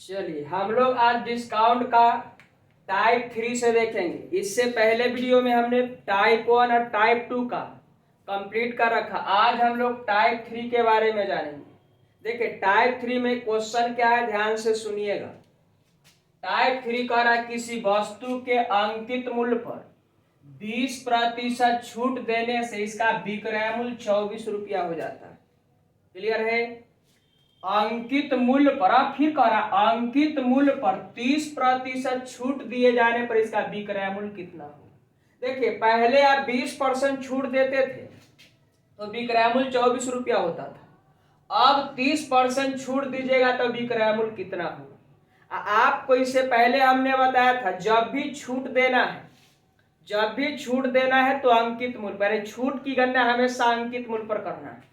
चलिए हम लोग आज डिस्काउंट का टाइप 3 से देखेंगे। इससे पहले वीडियो में हमने टाइप 1 और टाइप 2 का कंप्लीट कर रखा। आज हम लोग टाइप 3 के बारे में जानेंगे। देखिए टाइप 3 में क्वेश्चन क्या है, ध्यान से सुनिएगा। टाइप 3 कह रहा है किसी वस्तु के अंकित मूल्य पर 20% छूट देने से इसका विक्रय मूल्य 24 रुपया हो जाता है। क्लियर है? अंकित मूल्य पर, अब फिर कह रहा अंकित मूल्य पर 30% छूट दिए जाने पर इसका विक्रय मूल्य कितना होगा। देखिए पहले आप 20% छूट देते थे तो विक्रय मूल्य 24 रुपया होता था। अब 30% छूट दीजिएगा तो विक्रय मूल्य कितना होगा। आपको इससे पहले हमने बताया था जब भी छूट देना है तो अंकित मूल्य, पहले छूट की गणना हमेशा अंकित मूल्य पर करना है।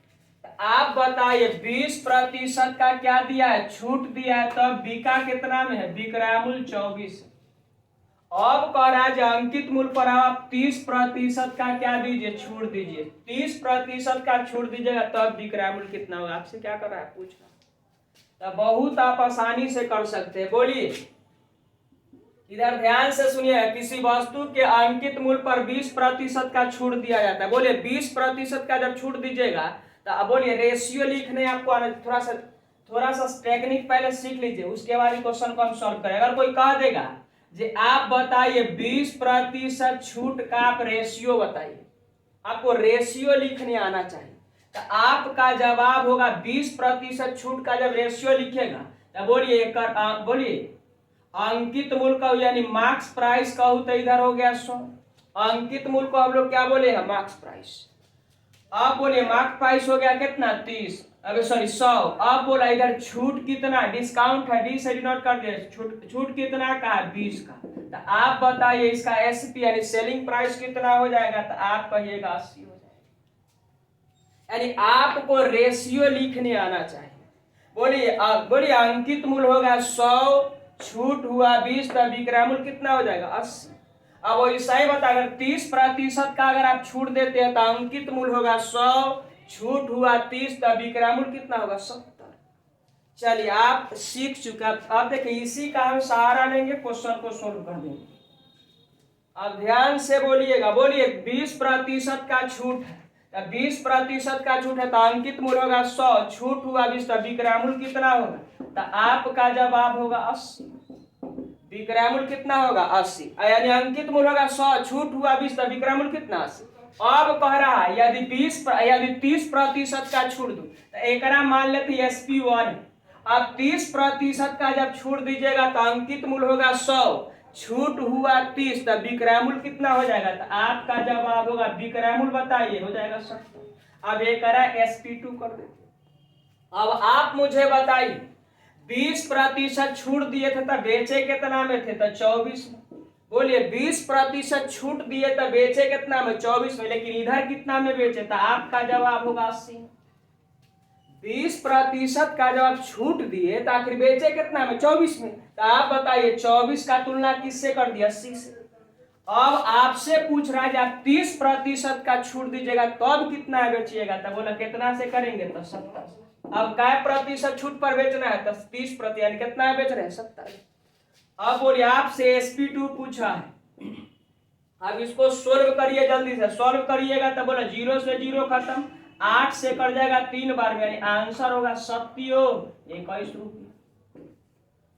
आप बताइए 20% का क्या दिया है, छूट दिया है, तब बिका कितना में है, विक्रय मूल्य 24। अब कह रहा है अंकित मूल्य पर आप 30% का क्या दीजिए, छूट दीजिए। 30% का छूट दीजिएगा तब विक्रय मूल्य कितना होगा। आपसे क्या कर रहा है, पूछ रहा है। तो बहुत आप आसानी से कर सकते हैं। बोलिए, इधर ध्यान से सुनिए। किसी वस्तु के अंकित मूल्य पर 20% का छूट दिया जाता है। बोलिए 20% का जब छूट दीजिएगा तो अब बोलिए रेशियो लिखने आपको आना, थोड़ा सा टेक्निक पहले सीख लीजिए, उसके बाद क्वेश्चन को हम सॉल्व करें। अगर कोई कह देगा जी आप बताइए 20% छूट का आप रेशियो बताइए, आपको रेशियो लिखने आना चाहिए। तो आपका जवाब होगा 20% छूट का जब रेशियो लिखेगा तो बोलिए बोलिए अंकित मूल्य का यानी मार्क्स प्राइस कहूं तो इधर हो गया 100। अंकित मूल्य को हम लोग क्या बोले हैं, मार्क्स प्राइस। अब बोलिए मार्क्स प्राइस हो गया कितना, 30, अब सॉरी 100। अब बोला इधर छूट कितना, डिस्काउंट है, डी से डिनोट कर दिया। छूट कितना का है, 20 का। तो आप बताइए इसका एसपी यानी सेलिंग प्राइस कितना हो जाएगा, तो आप कहिएगा 80 हो जाएगा। यानी आपको रेशियो लिखने आना चाहिए। बोलिए अंकित मूल्य होगा 100, छूट हुआ 20, तो विक्रय मूल्य कितना हो जाएगा, 80। अब वो सही बता, अगर 30% का अगर आप छूट देते हैं तो अंकित मूल्य होगा 100, छूट हुआ 30, तो विक्रय मूल्य कितना होगा, 70। चलिए आप सीख चुके। अब देखिए इसी का हम सहारा लेंगे, क्वेश्चन को सोल्व कर देंगे। अब ध्यान से बोलिएगा। बोलिए 20% का छूट है, 20% का छूट है तो अंकित मूल्य होगा 100, छूट हुआ 20, तो विक्रय मूल्य कितना होगा, तो आपका जवाब होगा 80। विक्रय मूल्य कितना होगा, 80। यानी अंकित मूल्य होगा 100, छूट हुआ 20, तो विक्रय मूल्य कितना, 80। अब कह रहा है यदि 30% का छूट दूं तो एक मान लेते SP1। अब 30% का जब छूट दीजिएगा तो अंकित मूल्य होगा 100, छूट हुआ 30, तो विक्रय मूल्य कितना हो जाएगा, तो आपका जवाब होगा, विक्रय मूल्य बताइए, हो जाएगा 70। अब एक SP2 कर देते। अब आप मुझे बताइए 20% छूट दिए थे तो बेचे कितना में थे, तो 24 में। बोलिए 20% छूट दिए तो बेचे कितना में, 24 में, लेकिन इधर कितना में बेचे, तो आपका जवाब होगा 80। 20% का जब आप छूट दिए तो आखिर बेचे कितना में, 24 में। तो आप बताइए 24 का तुलना किससे कर दिया, 80 से। अब आपसे पूछ रहा है कि आप 30% का छूट दीजिएगा तब कितना बेचिएगा, तो बोला कितना से करेंगे, तो 70। अब क्या प्रतिशत छूट पर बेचना है, तो 30%, यानी कितना बेच रहे हैं, 70। अब बोलिए आपसे SP2 पूछा है। अब इसको सोल्व करिए, जल्दी से सोल्व करिएगा। तो बोला 0 से 0 खत्म, 8 से कर जाएगा 3 बार में, यानी आंसर होगा 21 रुपये।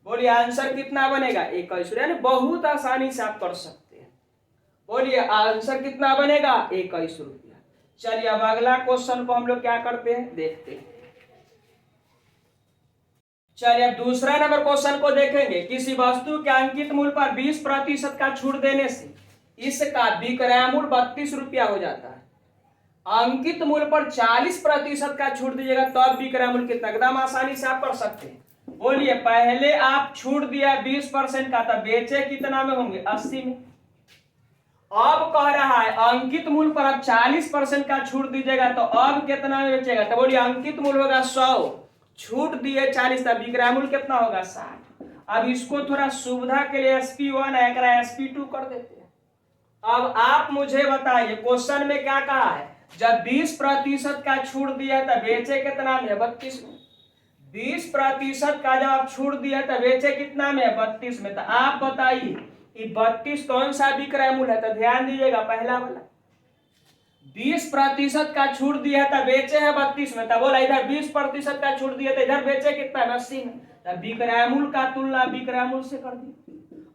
बोलिए आंसर कितना बनेगा, 21 रुपये, यानी बहुत आसानी से आप कर सकते हैं। बोलिए आंसर कितना बनेगा, 21 रुपया। चलिए अब अगला क्वेश्चन को हम लोग क्या करते हैं, देखते हैं। चलिए अब दूसरा नंबर क्वेश्चन को देखेंगे। किसी वस्तु के अंकित मूल्य पर 20% का छूट देने से इसका विक्रय मूल्य 32 रुपया हो जाता है। अंकित मूल्य पर 40% का छूट दीजिएगा तब विक्रय मूल्य कितना, एकदम आसानी से आप कर सकते हैं। बोलिए पहले आप छूट दिया 20% का, तब बेचे कितना में होंगे, 80 में। अब कह रहा है अंकित मूल्य पर आप 40% का छूट दीजिएगा तो अब कितना में बेचेगा, तो बोलिए अंकित मूल्य होगा 100, छूट दिए 40, तब विक्रय मूल्य कितना होगा, 60। अब इसको थोड़ा सुविधा के लिए SP1 है, SP2 कर देते हैं। अब आप मुझे बताइए क्वेश्चन में क्या कहा है, जब 20% का छूट दिया तो बेचे कितना में, 32 में। 20% का जब आप छूट दिया तो बेचे कितना में है? 32 में। तो आप बताइए कि 32 कौन सा विक्रय मूल्य है? तो ध्यान दीजिएगा पहला वाला 20% का छूट दिया है तो बेचे है 32 में। तो बोला इधर 20% का छूट दिया तो इधर बेचे कितना है? 80 में। तो विक्रय मूल्य का तुलना विक्रय मूल्य से कर दी।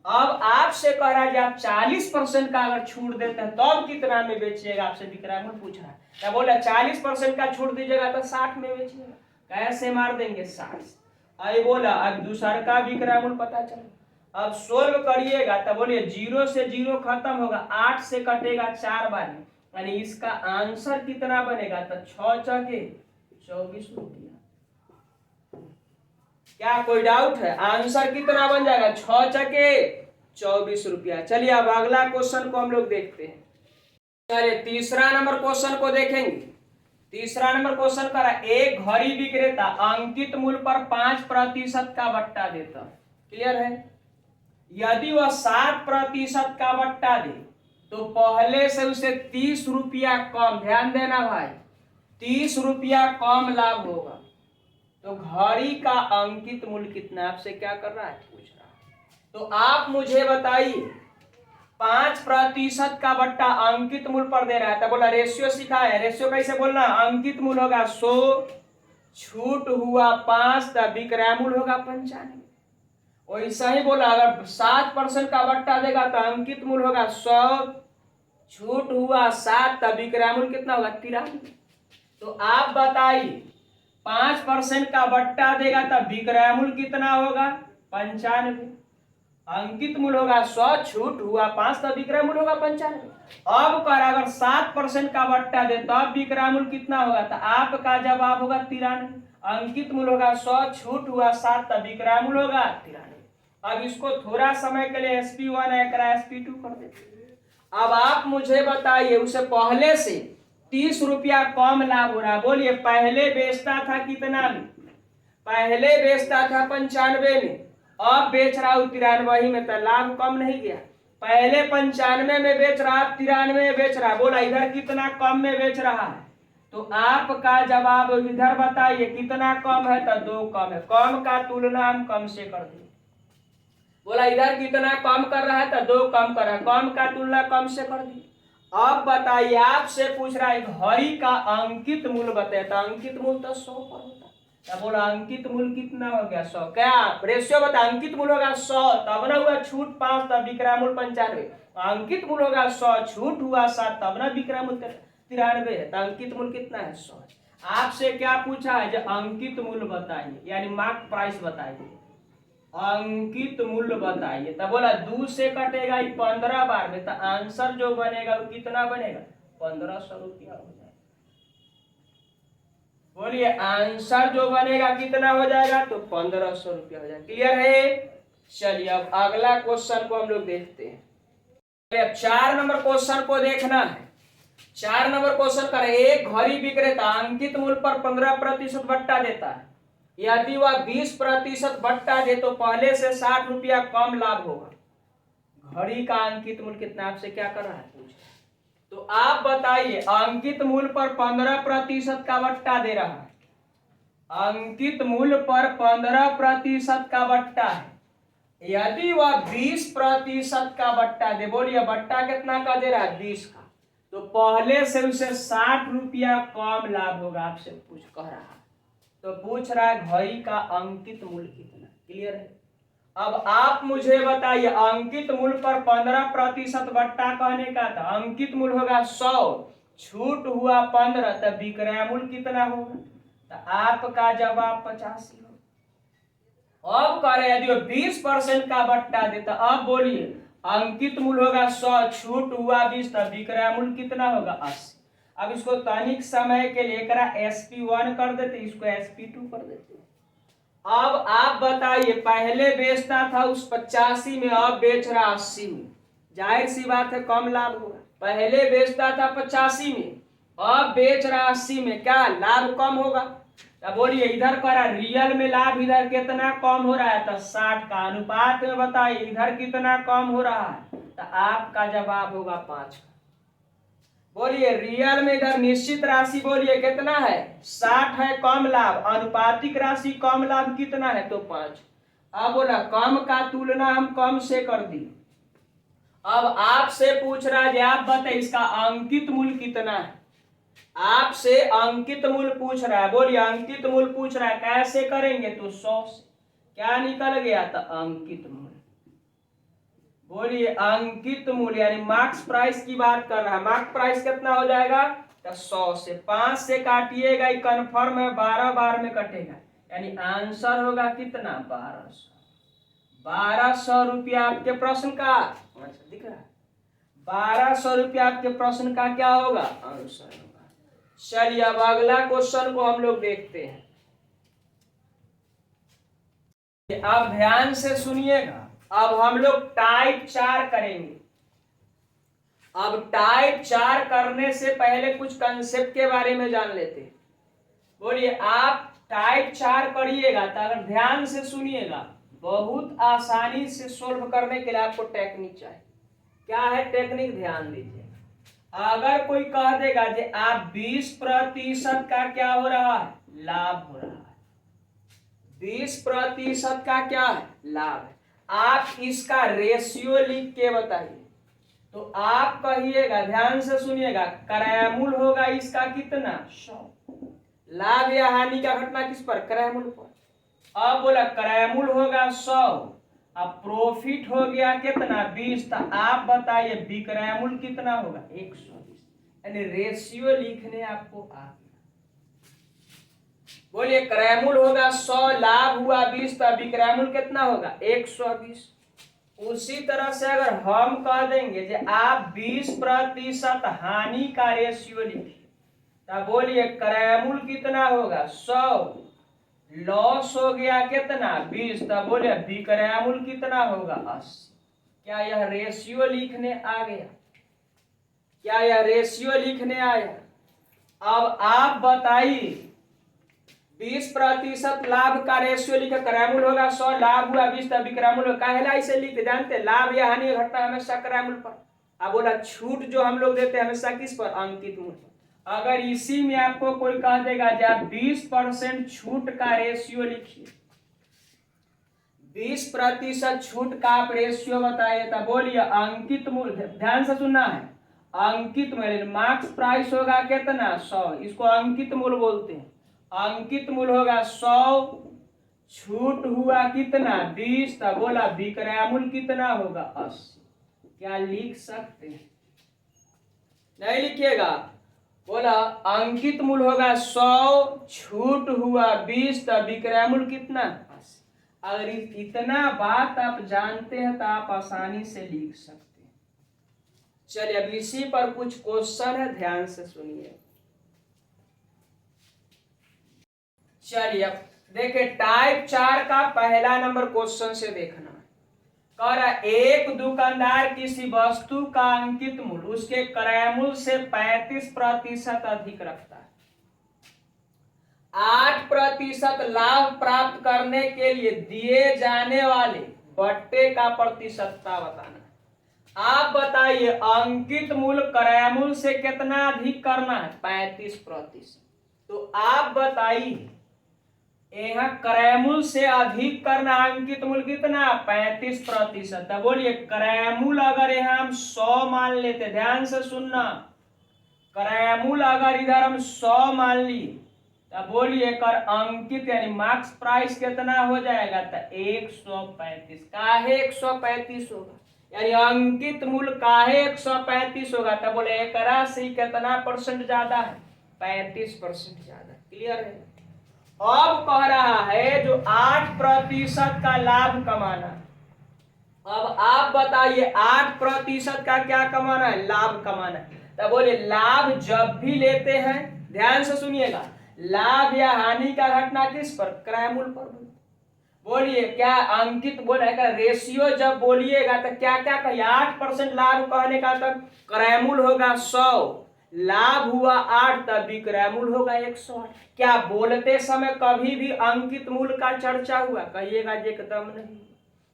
अब आपसे कह रहा है कि आप 40% का अगर छूट देते हैं तब कितना में बेचिएगा? आपसे विक्रय मूल्य पूछ रहा है। क्या बोला 40% का छूट दीजिएगा तो 60 में बेचिएगा। कैसे मार देंगे? 60। अरे बोला अब दूसरा का विक्रय मूल्य पता चला। अब सोल्व करिएगा तो बोलिए 0 से 0 खत्म होगा, 8 से कटेगा 4 बार, यानी इसका आंसर कितना बनेगा? तो 6 चौके 24 रुपया। क्या कोई डाउट है? आंसर कितना बन जाएगा? 6 चके 24 रुपया। चलिए अब अगला क्वेश्चन को हम लोग देखते हैं। चलिए तीसरा नंबर क्वेश्चन को देखेंगे। तीसरा नंबर क्वेश्चन करा, एक घड़ी विक्रेता अंकित मूल्य पर 5% का बट्टा देता। क्लियर है? यदि वह 7% का बट्टा दे तो पहले से उसे 30 रुपया कम, ध्यान देना भाई, 30 रुपया कम लाभ होगा। तो घड़ी का अंकित मूल्य कितना? आपसे क्या कर रहा है? पूछ रहा है। तो आप मुझे बताइए 5% का बट्टा अंकित मूल्य पर दे रहा है तो बोला रेशियो सिखा है। रेशियो कैसे बोलना? अंकित मूल्य होगा 100, छूट हुआ 5 तो विक्रय मूल्य होगा 95। वैसा ही बोला अगर 7% का बट्टा देगा तो अंकित मूल्य होगा 100, छूट हुआ 7 तो विक्रय मूल्य कितना होगा? 93। तो आप बताइए 5% का बट्टा देगा तब विक्रय मूल्य कितना होगा? 95। अंकित मूल्य होगा 100, छूट हुआ 5 तब विक्रय मूल्य होगा 95। अब कर अगर 7% का बट्टा दे तब विक्रय मूल्य कितना होगा? तो आपका जवाब होगा 93। अंकित मूल्य होगा 100, छूट हुआ 7 तब विक्रय मूल्य होगा 93। अब इसको थोड़ा समय के लिए SP1 SP2 कर देते। अब आप मुझे बताइए उसे पहले से 30 रुपया कम लाभ हो रहा है। बोलिए पहले बेचता था कितना में? पहले बेचता था 95 में, अब बेच रहा हूं 93 में, तो लाभ कम नहीं गया। पहले 95 में बेच रहा, अब 93 में बेच रहा। बोला इधर कितना कम में बेच रहा है? तो आपका जवाब इधर बताइए कितना कम है? तो 2 कम है। कम का तुलना हम कम से कर दें। बोला इधर कितना कम कर रहा है? तो 2 कम कर रहा है। कम का तुलना कम से कर दी। अब बताइए आपसे पूछ रहा है घड़ी का अंकित मूल्य बताए तो अंकित मूल्य तो 100 पर होता। क्या बोला? अंकित मूल्य कितना हो गया? 100। क्या रेशियो बता? अंकित मूल्य होगा 100 तब ना हुआ छूट 5 तब विक्रय मूल्य 95। अंकित मूल्य होगा 100, छूट हुआ 7 तब ना विक्रय मूल्य 93 है। तो अंकित मूल्य कितना है? 100। आपसे क्या पूछा है? जो अंकित मूल्य बताइए, यानी मार्क प्राइस बताइए, अंकित मूल्य बताइए। तो बोला 2 से कटेगा 15 बार में, तो आंसर जो बनेगा वो कितना बनेगा? 1500 रुपया हो जाएगा। बोलिए आंसर जो बनेगा कितना हो जाएगा? तो 1500 रुपया हो जाएगा। क्लियर है? चलिए अब अगला क्वेश्चन को हम लोग देखते हैं। अब 4 नंबर क्वेश्चन को देखना है। 4 नंबर क्वेश्चन कर, एक घड़ी विक्रेता अंकित मूल्य पर 15% बट्टा देता है। यदि वह 20% बट्टा दे तो पहले से 60 रुपया कम लाभ होगा। घड़ी का अंकित मूल्य कितना? आपसे क्या कर रहा है? पूछ। तो आप बताइए अंकित मूल्य पर 15% का बट्टा दे रहा है। अंकित मूल्य पर 15% का बट्टा है। यदि वह 20% का बट्टा दे, बोलिए बट्टा कितना का दे रहा है? 20 का, तो पहले से उसे 60 रुपया कम लाभ होगा। आपसे पूछ कह रहा है, तो पूछ रहा है घड़ी का अंकित मूल्य कितना। क्लियर है? अब आप मुझे बताइए अंकित मूल्य पर 15% बट्टा कहने का था, अंकित मूल्य होगा 100, छूट हुआ 15, तब विक्रय मूल्य कितना होगा? तो आपका जवाब 85 होगा। अब करें यदि 20% का बट्टा देता, अब बोलिए अंकित मूल्य होगा 100, छूट हुआ 20, तब विक्रय मूल्य कितना होगा? 80। अब इसको तनिक समय के लिए SP1 कर देते, इसको SP2 कर देते। अब आप बताइए पहले बेचता था उस 85 में, अब बेच रहा 80 में, जाहिर सी बात है कम लाभ होगा। पहले बेचता था 85 में, अब बेच रहा 80 में, क्या लाभ कम होगा? तो बोलिए इधर करा रियल में लाभ इधर कितना कम हो रहा है? तो 60 का अनुपात में बताइए इधर कितना कम हो रहा है? तो आपका जवाब होगा 5 का। बोलिए रियल में इधर निश्चित राशि बोलिए कितना है 60 है, कम लाभ अनुपातिक राशि कम लाभ कितना है तो 5। अब बोला कम का तुलना हम कम से कर दी। अब आपसे पूछ रहा है आप बताइए इसका अंकित मूल्य कितना है। आपसे अंकित मूल्य पूछ रहा है, बोलिए अंकित मूल्य पूछ रहा है कैसे करेंगे तो 100 से क्या निकल गया तो अंकित मूल्य। बोलिए अंकित मूल्य यानी मार्क्स प्राइस की बात कर रहा है। मार्क्स प्राइस कितना हो जाएगा तो 100 से 5 से काटिएगा कन्फर्म है 12 बार में कटेगा यानी आंसर होगा कितना 1200। 1200 रुपया आपके प्रश्न का दिख रहा है 1200 रुपया आपके प्रश्न का क्या होगा आंसर होगा। चलिए अब अगला क्वेश्चन को हम लोग देखते हैं। अब ध्यान से सुनिएगा। अब हम लोग टाइप 4 करेंगे। अब टाइप 4 करने से पहले कुछ कंसेप्ट के बारे में जान लेते हैं। बोलिए आप टाइप 4 करिएगा तो अगर ध्यान से सुनिएगा बहुत आसानी से सोल्व करने के लिए आपको टेक्निक चाहिए। क्या है टेक्निक ध्यान दीजिए। अगर कोई कह देगा कि आप 20% का क्या हो रहा है लाभ हो रहा है, 20% का क्या है लाभ है, आप इसका रेशियो लिख के बताइए तो आप कहिएगा ध्यान से सुनिएगा क्रयमूल्य होगा इसका कितना 100। लाभ या हानि का घटना किस पर क्रयमूल्य पर। अब बोला क्रयमूल्य होगा 100 अब प्रॉफिट हो गया कितना 20 तो आप बताइए विक्रयमूल्य कितना होगा 120 यानी रेशियो लिखने आपको आ गया। बोलिए क्रयमूल्य होगा 100 लाभ हुआ 20 तो विक्रयमूल्य कितना होगा 120। उसी तरह से अगर हम कह देंगे कि आप 20% हानि का रेशियो लिखिए तो बोलिए क्रयमूल्य कितना होगा 100 लॉस हो गया कितना 20 तो बोले विक्रयमूल्य कितना होगा 80। क्या यह रेशियो लिखने आ गया, क्या यह रेशियो लिखने आया। अब आप बताइए 20% लाभ का रेशियो लिखे क्रयमूल्य होगा 100 लाभ हुआ 20 तो विक्रयमूल्य काहेला इसे लिखते जानते लाभ या हानि घटना हमेशा क्रयमूल्य पर। अब बोला छूट जो हम लोग देते हैं हमेशा किस पर अंकित मूल्य पर। अगर इसी में आपको कोई कह देगा कि आप 20% छूट का रेशियो लिखिए 20% छूट का आप रेशियो बताइए तो बोलिए अंकित मूल्य ध्यान से सुनना है अंकित मूल्य मार्क्स प्राइस होगा कितना 100 इसको अंकित मूल्य बोलते हैं। अंकित मूल्य होगा 100 छूट हुआ कितना 20 तो बोला विक्रयमूल्य कितना होगा 80। क्या लिख सकते हैं नहीं लिखिएगा। बोला अंकित मूल्य होगा 100 छूट हुआ 20 तो विक्रयमूल्य कितना 80। अगर इतना बात आप जानते हैं तो आप आसानी से लिख सकते हैं। चलिए अब इसी पर कुछ क्वेश्चन है ध्यान से सुनिए। चलिए अब देखिए टाइप 4 का पहला नंबर क्वेश्चन से देखना कह रहा एक दुकानदार किसी वस्तु का अंकित मूल्य उसके क्रयमूल्य से 35% अधिक रखता है। 8% लाभ प्राप्त करने के लिए दिए जाने वाले बट्टे का प्रतिशतता बताना है। आप बताइए अंकित मूल्य क्रयमूल्य से कितना अधिक करना है 35%। तो आप बताइए यहाँ क्रयमूल्य से अधिक करना अंकित मूल्य कितना 35%। तो बोलिए क्रयमूल्य अगर यहाँ हम 100 मान लेते ध्यान से सुनना क्रयमूल्य अगर इधर हम 100 मान लिए तो बोलिए कर अंकित यानी मार्क्स प्राइस कितना हो जाएगा तो 135। काहे 135 होगा यानी अंकित मूल्य काहे 135 होगा तो बोले एक से कितना परसेंट ज्यादा है 35% ज्यादा। क्लियर है। अब कह रहा है जो 8% का लाभ कमाना। अब आप बताइए 8% का क्या कमाना है लाभ कमाना है। तो बोले लाभ जब भी लेते हैं ध्यान से सुनिएगा लाभ या हानि का घटना किस पर क्रयमूल्य पर। बोलिए क्या अंकित बोलेगा रेशियो जब बोलिएगा तो क्या क्या कहिए 8% लाभ कहने का तक क्रयमूल्य होगा 100 लाभ हुआ 8 तब विक्रयमूल्य होगा 108। क्या बोलते समय कभी भी अंकित मूल्य का चर्चा हुआ कहिएगा एकदम नहीं।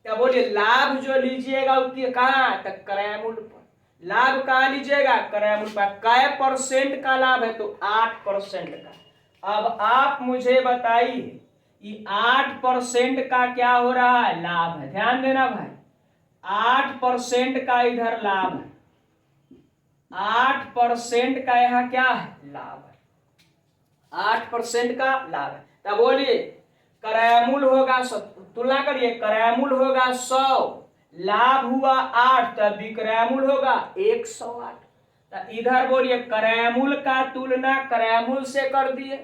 क्या बोलिए लाभ जो लीजिएगा उसकी कहाँ तक क्रयमूल्य पर। लाभ कहा लीजिएगा क्रय मूल्य पर। कै परसेंट का लाभ है? तो 8% का। अब आप मुझे बताइए कि 8% का क्या हो रहा है? लाभ है। ध्यान देना भाई, 8% का इधर लाभ है, 8% का यहाँ क्या है? लाभ है, 8% का लाभ है। तब बोलिए क्रय मूल्य होगा, तुलना करिए, क्रय मूल्य होगा 100, लाभ हुआ 8, तब विक्रय मूल्य होगा 108। तो इधर बोलिए क्रय मूल्य का तुलना क्रय मूल्य से कर दिए,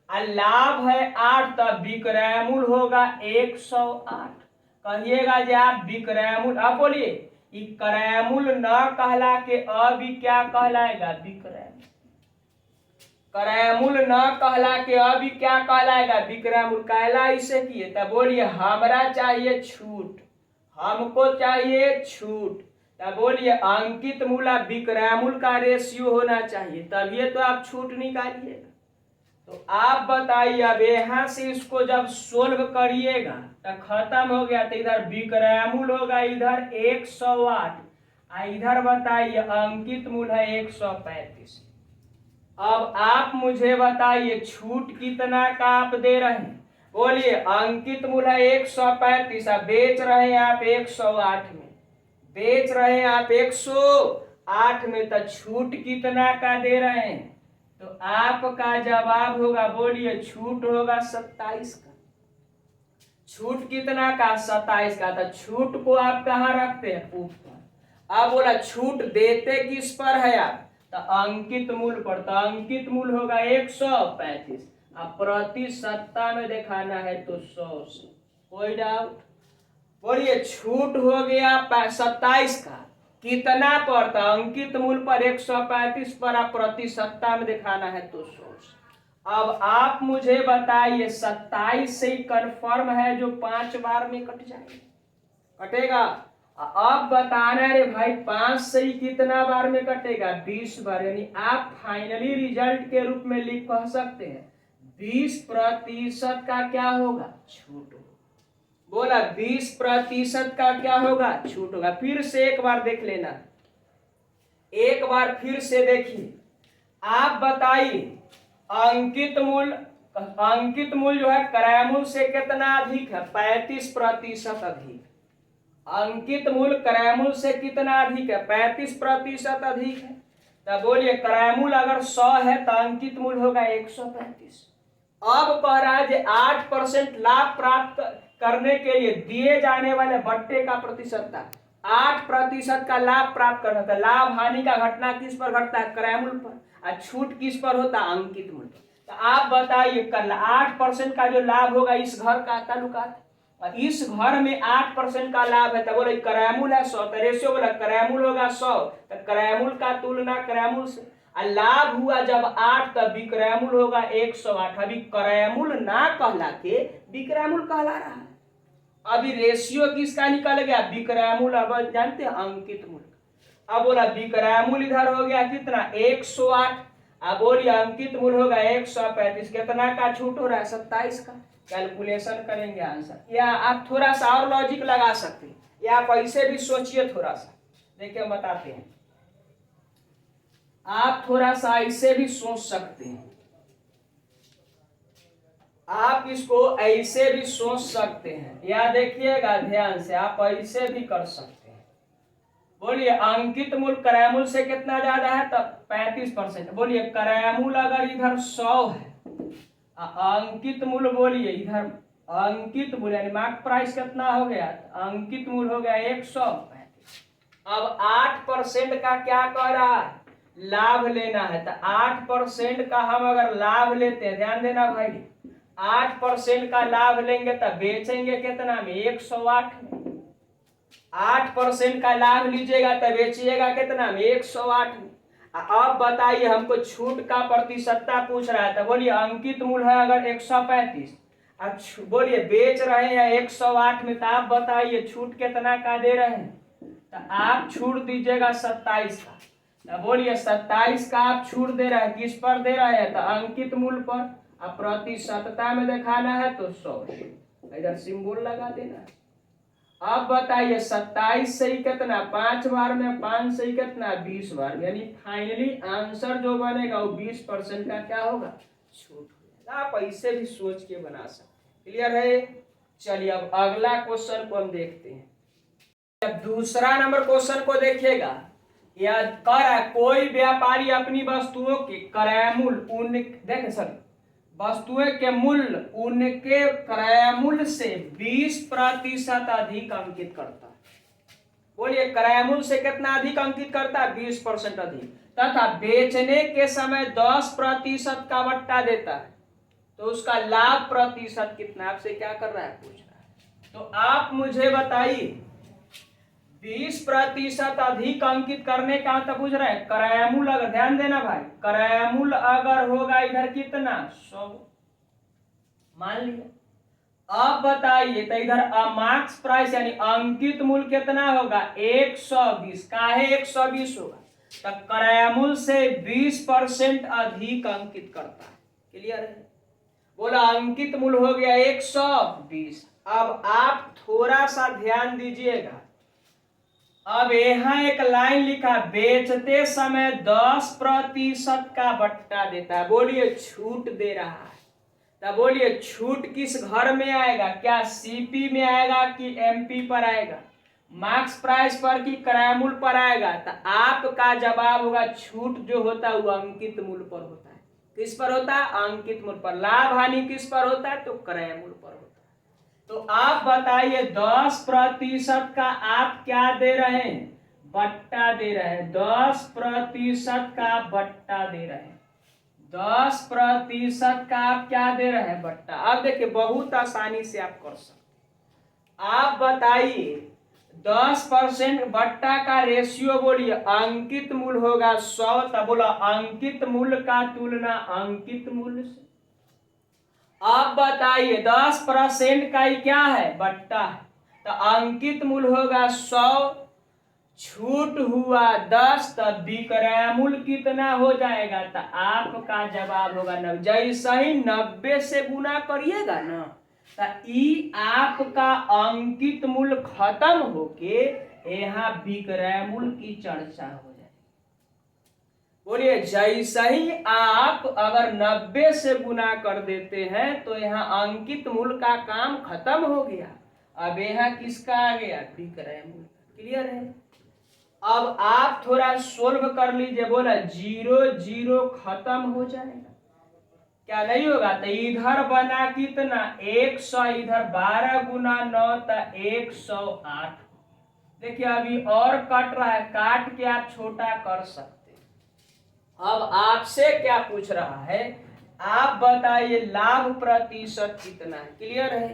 और लाभ है 8, तब विक्रय मूल्य होगा 108। कहिएगा जे आप विक्रय मूल्य, अब बोलिए क्रय मूल्य न कहला के अभी क्या कहलाएगा? विक्रय। क्रय मूल्य न कहला के अभी क्या कहलाएगा? विक्रय मूल्य। कहला इसे किए, तब बोलिए हमरा चाहिए छूट, हमको चाहिए छूट। तब बोलिए अंकित मूल्य विक्रय मूल्य का रेशियो होना चाहिए, तभी तो आप छूट निकालिएगा। तो आप बताइए, अब यहाँ से इसको जब सोल्व करिएगा तो खत्म हो गया। तो इधर विक्रय मूल्य होगा इधर 108, इधर बताइए अंकित मूल्य है 135। अब आप मुझे बताइए छूट कितना का आप दे रहे हैं? बोलिए अंकित मूल्य है 135, बेच रहे हैं आप 108 में, बेच रहे हैं आप 108 में, तो छूट कितना का दे रहे हैं? तो आपका जवाब होगा, बोलिए छूट होगा 27 का। छूट कितना का? 27 का। तो छूट को आप कहाँ रखते हैं? ऊपर। अब बोला छूट देते किस पर है आप? तो अंकित मूल्य पर। तो अंकित मूल्य होगा 135, अब प्रति सत्ता में दिखाना है तो 100 से। कोई डाउट? बोलिए छूट हो गया 27 का, कितना पर? तो अंकित मूल्य पर 135 पर, आप प्रति सत्ता में दिखाना है तो 100 से। अब आप मुझे बताइए 27 से कंफर्म है जो 5 बार में कट जाएगा? कटेगा? अब बताना है रे भाई 5 से ही कितना बार में कटेगा? 20 बार। यानी आप फाइनली रिजल्ट के रूप में लिख कह सकते हैं 20% का क्या होगा? छूट होगा। बोला 20% का क्या होगा? छूट होगा। फिर से एक बार देख लेना, एक बार फिर से देखिए। आप बताइए अंकित मूल्य जो है क्रय मूल्य से कितना अधिक है? 35% अधिक। अंकित मूल्य क्रय मूल्य से कितना अधिक है? 35% अधिक है। तो बोलिए क्रय मूल्य अगर 100 है तो अंकित मूल्य होगा 135। अब कह रहा है कि 8% लाभ प्राप्त करने के लिए दिए जाने वाले बट्टे का प्रतिशतता, 8% का लाभ प्राप्त करना था। लाभ हानि का घटना किस पर घटता है? क्रय मूल्य पर। और छूट किस पर होता है? अंकित मूल्य पर। तो आप बताइए 8% का जो लाभ होगा इस घर का ताल्लुकात, और इस घर में 8% का लाभ है, तो बोले क्रय मूल्य है 100, तो रेशियो बोला क्रय मूल्य होगा 100, तो क्रय मूल्य का तुलना क्रय मूल्य से। लाभ हुआ जब 8, तब विक्रय मूल्य होगा 108। अभी क्रय मूल्य ना कहला के विक्रय मूल्य कहला रहा है। अभी रेशियो किसका निकल गया? विक्रय मूल्य। अब जानते हैं अंकित मूल्य। अब बोला विक्रय मूल्य इधर हो गया कितना? 108। अब बोलिए अंकित मूल्य होगा 135। कितना का छूट हो रहा है? 27 का। कैलकुलेशन करेंगे आंसर, या आप थोड़ा सा और लॉजिक लगा सकते हैं, या आप ऐसे भी सोचिए थोड़ा सा। देखिए हम बताते हैं, आप थोड़ा सा ऐसे भी सोच सकते हैं, आप इसको ऐसे भी सोच सकते हैं, या देखिएगा ध्यान से, आप ऐसे भी कर सकते हैं। बोलिए अंकित मूल्य क्रय मूल्य से कितना ज्यादा है? तब 35%। बोलिए क्रय मूल्य अगर इधर 100 है, अंकित मूल्य बोलिए इधर अंकित मूल्य यानी मार्क प्राइस कितना हो गया? अंकित मूल्य हो गया 135। अब 8% का क्या कह रहा है? लाभ लेना है। तो 8% का हम अगर लाभ लेते हैं, ध्यान देना भाई, 8% का लाभ लेंगे तो बेचेंगे कितना में? 108 में। 8% का लाभ लीजिएगा तो बेचिएगा कितना में? 108 में। अब बताइए हमको छूट का प्रतिशतता पूछ रहा है, तो बोलिए अंकित मूल्य है अगर 135, अब बोलिए बेच रहे हैं 108 में, तो आप बताइए छूट कितना का दे रहे हैं? तो आप छूट दीजिएगा 27 का। तो बोलिए 27 का आप छूट दे रहे हैं, किस पर दे रहे हैं? तो अंकित मूल्य पर। अब प्रतिशतता में दिखाना है तो 100, इधर सिंबल लगा देना। अब बताइए 27 से ही कितना 5 बार में, 5 से ही कितना 20 बार में, यानी फाइनली आंसर जो बनेगा वो 20% का क्या होगा, छूट हो जाएगा। आप ऐसे भी सोच के बना सकते। क्लियर है। चलिए अब अगला क्वेश्चन को हम देखते हैं। अब दूसरा नंबर क्वेश्चन को देखिएगा। यह कह रहा है कोई व्यापारी अपनी वस्तुओं के क्रय मूल्य देखे सर, वस्तुएं के मूल्य उनके क्रय मूल्य से 20% अधिक अंकित करता है। बोलिए क्रय मूल्य से कितना अधिक अंकित करता है, 20% अधिक, तथा बेचने के समय 10% का बट्टा देता है, तो उसका लाभ प्रतिशत कितना, आपसे क्या कर रहा है, पूछ रहा है। तो आप मुझे बताइए 20% अधिक अंकित करने का मतलब पूछ रहे हैं क्रय मूल्य, अगर ध्यान देना भाई, क्रय मूल्य अगर होगा इधर कितना 100 मान लिया। अब बताइए तो इधर मार्क्स प्राइस यानी अंकित मूल्य कितना होगा 120, काहे 120 होगा, तो क्रय मूल्य से 20% अधिक अंकित करता है। क्लियर है। बोला अंकित मूल्य हो गया 120। अब आप थोड़ा सा ध्यान दीजिएगा। अब यहाँ एक लाइन लिखा बेचते समय 10% का बट्टा देता है, बोलिए छूट दे रहा है। तब बोलिए छूट किस घर में आएगा, क्या सीपी में आएगा कि एमपी पर आएगा, मार्क्स प्राइस पर कि क्रय मूल्य पर आएगा। तो आपका जवाब होगा छूट जो होता है वो अंकित मूल्य पर होता है। किस पर होता है, अंकित मूल्य पर। लाभ हानि किस पर होता है, तो क्रय मूल्य पर होता है। तो आप बताइए 10% का आप क्या दे रहे हैं, बट्टा दे रहे हैं, 10% का बट्टा दे रहे हैं, 10% का आप क्या दे रहे हैं, बट्टा। अब देखिए बहुत आसानी से आप कर सकते। आप बताइए 10% बट्टा का रेशियो बोलिए, अंकित मूल्य होगा 100, तब बोला अंकित मूल्य का तुलना अंकित मूल्य से। अब बताइए 10% का ही क्या है, बट्टा है, तो अंकित मूल्य होगा 100, छूट हुआ 10, तब विक्रय मूल्य कितना हो जाएगा, तो आपका जवाब होगा 90। जैसे ही 90 से गुना करिएगा ना, तो ई आपका अंकित मूल्य खत्म होके यहाँ विक्रय मूल्य की चर्चा हो जाएगी। बोलिए जैसे ही आप अगर 90 से गुना कर देते हैं तो यहाँ अंकित मूल्य का काम खत्म हो गया। अब यहाँ किसका आ गया, विक्रय मूल्य। क्लियर है। अब आप थोड़ा सोल्व कर लीजिए। बोला 0 0 खत्म हो जाएगा, क्या नहीं होगा, तो इधर बना कितना 100, इधर 12 गुना 9 तो 108। देखिए अभी और कट रहा है, काट के आप छोटा कर सकते। अब आपसे क्या पूछ रहा है, आप बताइए लाभ प्रतिशत कितना है। क्लियर है।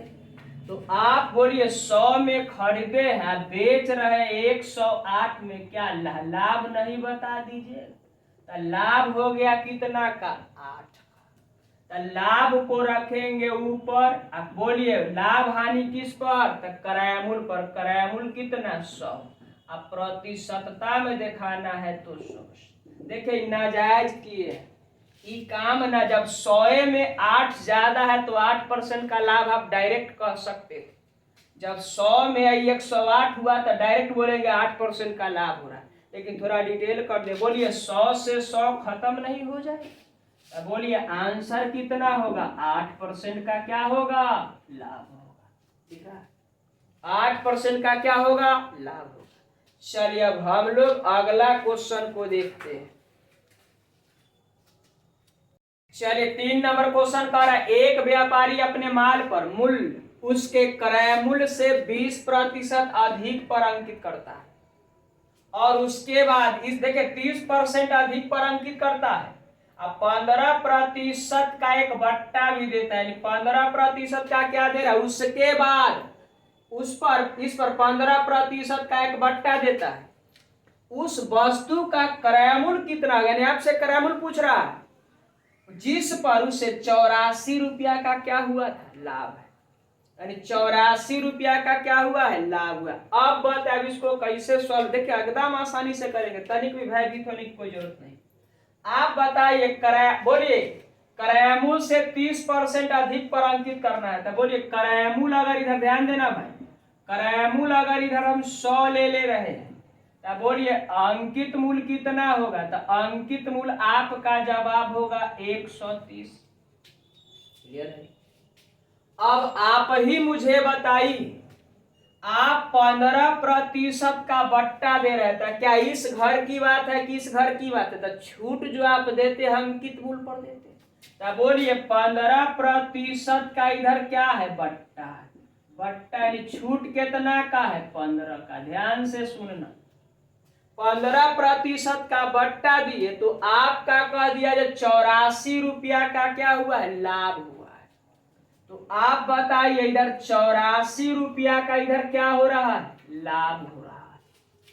तो आप बोलिए 100 में खरीदे हैं, बेच रहे हैं 108 में, क्या लाभ नहीं बता दीजिए। तो लाभ हो गया कितना का, 8 का। तो लाभ को रखेंगे ऊपर। अब बोलिए लाभ हानि किस पर, तो क्रय मूल्य पर। क्रय मूल्य कितना 100। अब प्रतिशतता में दिखाना है तो 100। देखिए नाजायज किए ये काम ना, जब 100 में 8 ज्यादा है तो 8% का लाभ आप डायरेक्ट कह सकते थे। जब 100 में 108 हुआ तो डायरेक्ट बोलेंगे 8% का लाभ हो रहा है, लेकिन थोड़ा डिटेल कर दे। बोलिए 100 से 100 खत्म नहीं हो जाए, तो बोलिए आंसर कितना होगा, 8% का क्या होगा, लाभ होगा। ठीक है, 8% का क्या होगा, लाभ होगा। चलिए अब हम लोग अगला क्वेश्चन को देखते हैं। चलिए 3 नंबर क्वेश्चन कह रहा है एक व्यापारी अपने माल पर मूल्य उसके क्रय मूल्य से 20% अधिक पर अंकित करता है, और उसके बाद इस देखिए 30% अधिक पर अंकित करता है। अब 15% का एक बट्टा भी देता है, 15% का क्या दे रहा है, उसके बाद उस पर इस पर 15% का एक बट्टा देता है। उस वस्तु का क्रय मूल्य कितना, यानी आपसे क्रय मूल्य पूछ रहा है, जिस पर उसे 84 रुपया का क्या हुआ था, लाभ है। यानी 84 रुपया का क्या हुआ है, लाभ हुआ। अब बात अब इसको कैसे सॉल्व, देखिए एकदम आसानी से करेंगे, तनिक भी भयभीत होने की कोई जरूरत नहीं। आप बताइए क्रय, बोलिए क्रय मूल्य से 30% अधिक पर अंकित करना है, तो बोलिए क्रय मूल्य, अगर इधर ध्यान देना भाई, क्रयमूल अगर इधर हम 100 ले रहे हैं तो बोलिए अंकित मूल कितना होगा, तो अंकित मूल आपका जवाब होगा 130। क्लियर है। अब आप ही मुझे बताइए, आप 15% का बट्टा दे रहे थे, क्या इस घर की बात है कि इस घर की बात है, तो छूट जो आप देते हैं अंकित मूल पर देते, तो बोलिए 15% का इधर क्या है, बट्टा। बट्टा यानी छूट कितना का है, 15 का। ध्यान से सुनना, 15% का बट्टा दिए तो आपका कह दिया जो 84 रुपया का क्या हुआ है, लाभ हुआ है। तो आप बताइए इधर 84 रुपया का इधर क्या हो रहा है, लाभ हो रहा है।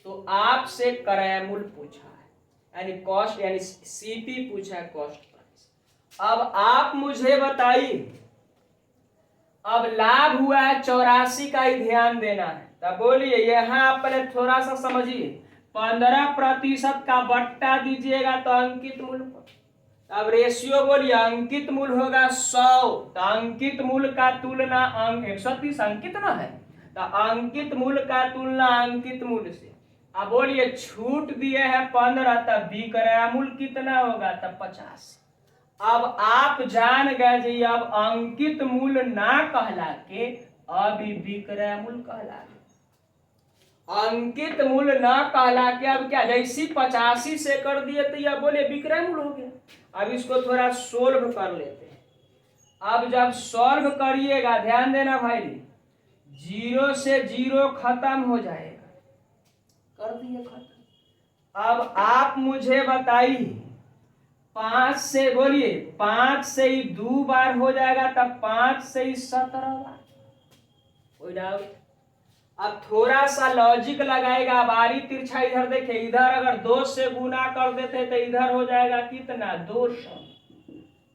तो आपसे क्रयमूल पूछा है, यानी कॉस्ट, यानी सीपी पूछा है, कॉस्ट प्राइस। अब आप मुझे बताइए, अब लाभ हुआ है 84 का ही ध्यान देना है, तब बोलिए यहाँ आप पहले थोड़ा सा समझिए, 15% का बट्टा दीजिएगा तो अंकित मूल पर। अब रेशियो बोलिए, अंकित मूल होगा 100, तो अंकित मूल का तुलना 130 अंकित ना है, तो अंकित मूल का तुलना अंकित मूल से। अब बोलिए छूट दिए है 15, तब विक्रय मूल कितना होगा, तब 50। अब आप जान गए जी, अब अंकित मूल ना कहला के अभी विक्रय मूल कहला के, अंकित मूल ना कहला के अब क्या, जैसी 85 से कर दिए तो यह बोले विक्रय मूल हो गया। अब इसको थोड़ा सोल्व कर लेते हैं। अब जब सॉल्व करिएगा, ध्यान देना भाई, 0 से 0 खत्म हो जाएगा, कर दिए खत्म। अब आप मुझे बताइए, 5 से बोलिए, 5 से ही 2 बार हो जाएगा, तब 5 से ही 17 बार। कोई डाउट? अब थोड़ा सा लॉजिक लगाएगा, बारी तिरछा इधर देखिए, इधर अगर 2 से गुना कर देते तो इधर हो जाएगा कितना, 200।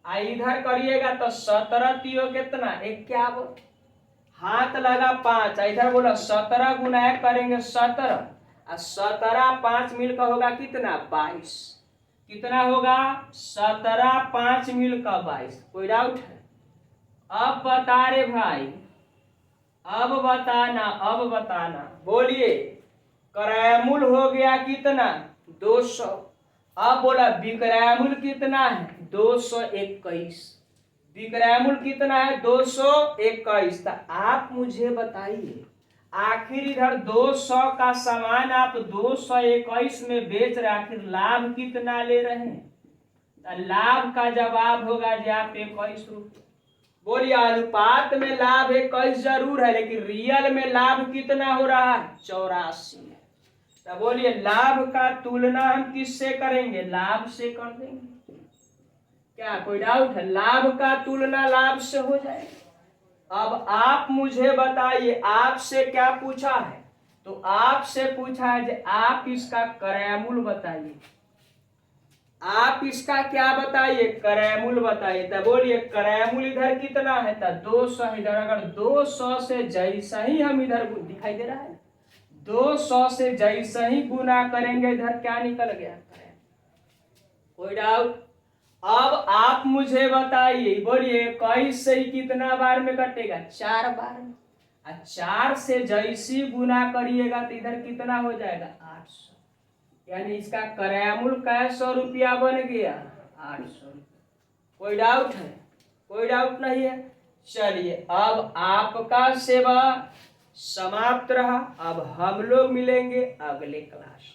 इधर करिएगा तो 17 तियो कितना, 51। हाथ लगा 5, इधर बोला 17 गुना करेंगे 17, और 17 5 मिलकर होगा कितना, 22। कितना होगा, 17 5 मिलकर 22। कोई डाउट है? अब बता रे भाई, अब बताना, अब बताना, बोलिए क्रयमूल हो गया कितना, 200। अब बोला विक्रयमूल कितना है, 221। विक्रयमूल कितना है, 221। तो आप मुझे बताइए, आखिर इधर 200 का सामान आप 221 में बेच रहे, आखिर लाभ कितना ले रहे हैं, तो लाभ का जवाब होगा जी आप 21 रुपये। बोलिए अनुपात में लाभ 21 जरूर है, लेकिन रियल में लाभ कितना हो रहा है, 84 है। तो बोलिए लाभ का तुलना हम किससे करेंगे, लाभ से कर देंगे। क्या कोई डाउट है? लाभ का तुलना लाभ से हो जाएगा। अब आप मुझे बताइए, आपसे क्या पूछा है, तो आपसे पूछा है कि आप इसका क्रयमूल बताइए। आप इसका क्या बताइए, क्रयमूल बताइए। तो बोलिए क्रयमूल इधर कितना है, तो 200। इधर अगर 200 से जैसा ही हम इधर दिखाई दे रहा है, 200 से जैसा ही गुना करेंगे, इधर क्या निकल गया, कोई डाउट? अब आप मुझे बताइए, बोलिए 21 से ही कितना बार में कटेगा, 4 बार में। 4 से जैसी गुना करिएगा तो इधर कितना हो जाएगा, 800। यानी इसका क्रयमूल क्या 100 रुपया बन गया, 800 रुपया। कोई डाउट है? कोई डाउट नहीं है। चलिए अब आपका सेवा समाप्त रहा। अब हम लोग मिलेंगे अगले क्लास।